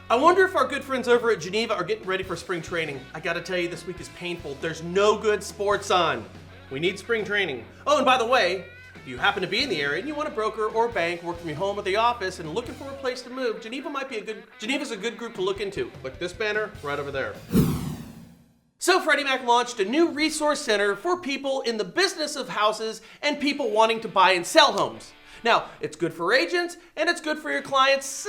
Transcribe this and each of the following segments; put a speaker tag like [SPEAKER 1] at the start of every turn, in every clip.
[SPEAKER 1] I wonder if our good friends over at Geneva are getting ready for spring training. I gotta tell you, this week is painful. There's no good sports on. We need spring training. Oh, and by the way, if you happen to be in the area and you want a broker or bank, work from your home or the office and looking for a place to move, Geneva's a good group to look into. Look at this banner right over there. So Freddie Mac launched a new resource center for people in the business of houses and people wanting to buy and sell homes. Now, it's good for agents and it's good for your clients,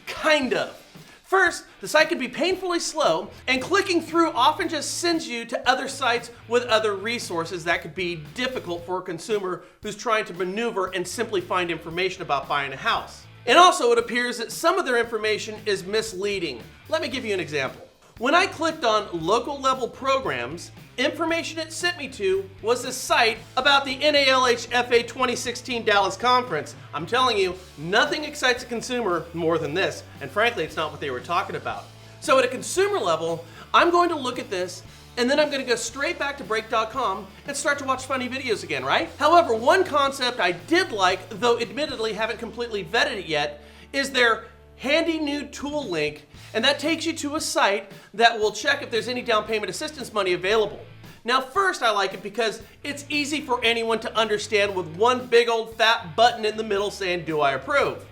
[SPEAKER 1] kind of. First, the site can be painfully slow, and clicking through often just sends you to other sites with other resources that could be difficult for a consumer who's trying to maneuver and simply find information about buying a house. And also, it appears that some of their information is misleading. Let me give you an example. When I clicked on local level programs, information it sent me to was a site about the NALHFA 2016 Dallas Conference. I'm telling you, nothing excites a consumer more than this, and frankly, it's not what they were talking about. So at a consumer level, I'm going to look at this, and then I'm going to go straight back to break.com and start to watch funny videos again, right? However, one concept I did like, though admittedly haven't completely vetted it yet, is their handy new tool link, and that takes you to a site that will check if there's any down payment assistance money available. Now first, I like it because it's easy for anyone to understand with one big old fat button in the middle saying, "Do I approve?"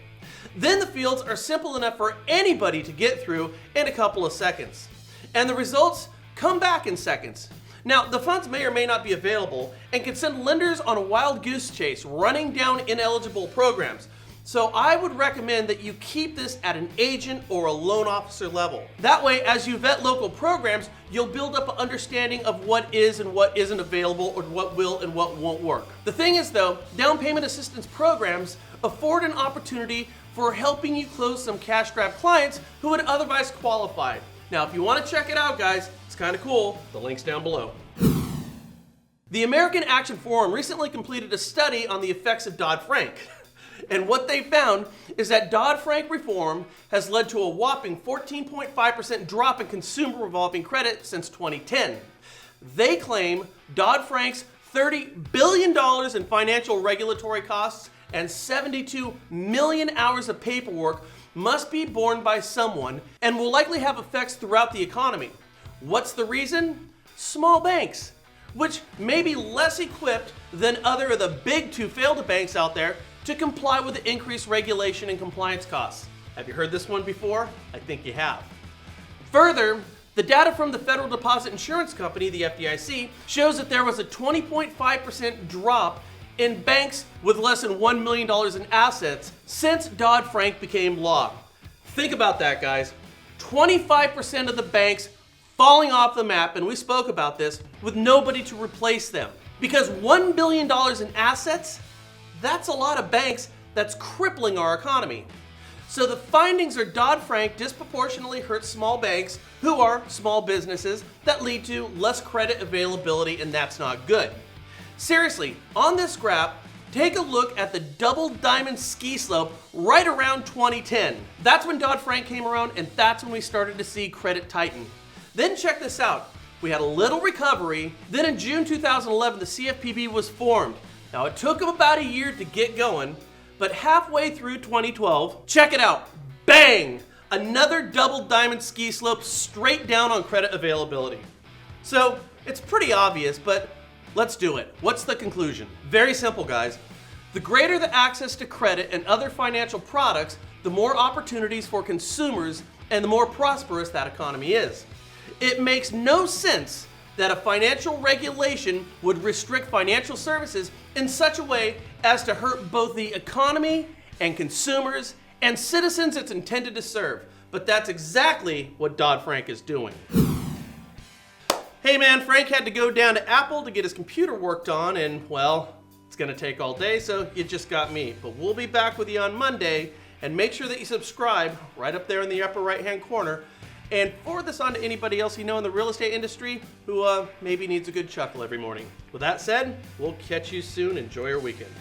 [SPEAKER 1] Then the fields are simple enough for anybody to get through in a couple of seconds. And the results come back in seconds. Now, the funds may or may not be available and can send lenders on a wild goose chase running down ineligible programs. So I would recommend that you keep this at an agent or a loan officer level. That way, as you vet local programs, you'll build up an understanding of what is and what isn't available, or what will and what won't work. The thing is though, down payment assistance programs afford an opportunity for helping you close some cash-strapped clients who would otherwise qualify. Now, if you want to check it out, guys, it's kind of cool. The link's down below. The American Action Forum recently completed a study on the effects of Dodd-Frank. And what they found is that Dodd-Frank reform has led to a whopping 14.5% drop in consumer revolving credit since 2010. They claim Dodd-Frank's $30 billion in financial regulatory costs and 72 million hours of paperwork must be borne by someone and will likely have effects throughout the economy. What's the reason? Small banks, which may be less equipped than other of the big two failed banks out there to comply with the increased regulation and compliance costs. Have you heard this one before? I think you have. Further, the data from the Federal Deposit Insurance Company, the FDIC, shows that there was a 20.5% drop in banks with less than $1 million in assets since Dodd-Frank became law. Think about that, guys. 25% of the banks falling off the map, and we spoke about this, with nobody to replace them. Because $1 billion in assets, that's a lot of banks that's crippling our economy. So the findings are Dodd-Frank disproportionately hurts small banks who are small businesses that lead to less credit availability, and that's not good. Seriously, on this graph, take a look at the double diamond ski slope right around 2010. That's when Dodd-Frank came around, and that's when we started to see credit tighten. Then check this out. We had a little recovery. Then in June 2011, the CFPB was formed. Now, it took them about a year to get going, but halfway through 2012, check it out, bang! Another double diamond ski slope straight down on credit availability. So, it's pretty obvious, but let's do it. What's the conclusion? Very simple, guys. The greater the access to credit and other financial products, the more opportunities for consumers and the more prosperous that economy is. It makes no sense that a financial regulation would restrict financial services in such a way as to hurt both the economy and consumers and citizens it's intended to serve. But that's exactly what Dodd-Frank is doing. Hey man, Frank had to go down to Apple to get his computer worked on, and well, it's gonna take all day, so you just got me. But we'll be back with you on Monday, and make sure that you subscribe right up there in the upper right-hand corner, and forward this on to anybody else you know in the real estate industry who maybe needs a good chuckle every morning. With that said, we'll catch you soon. Enjoy your weekend.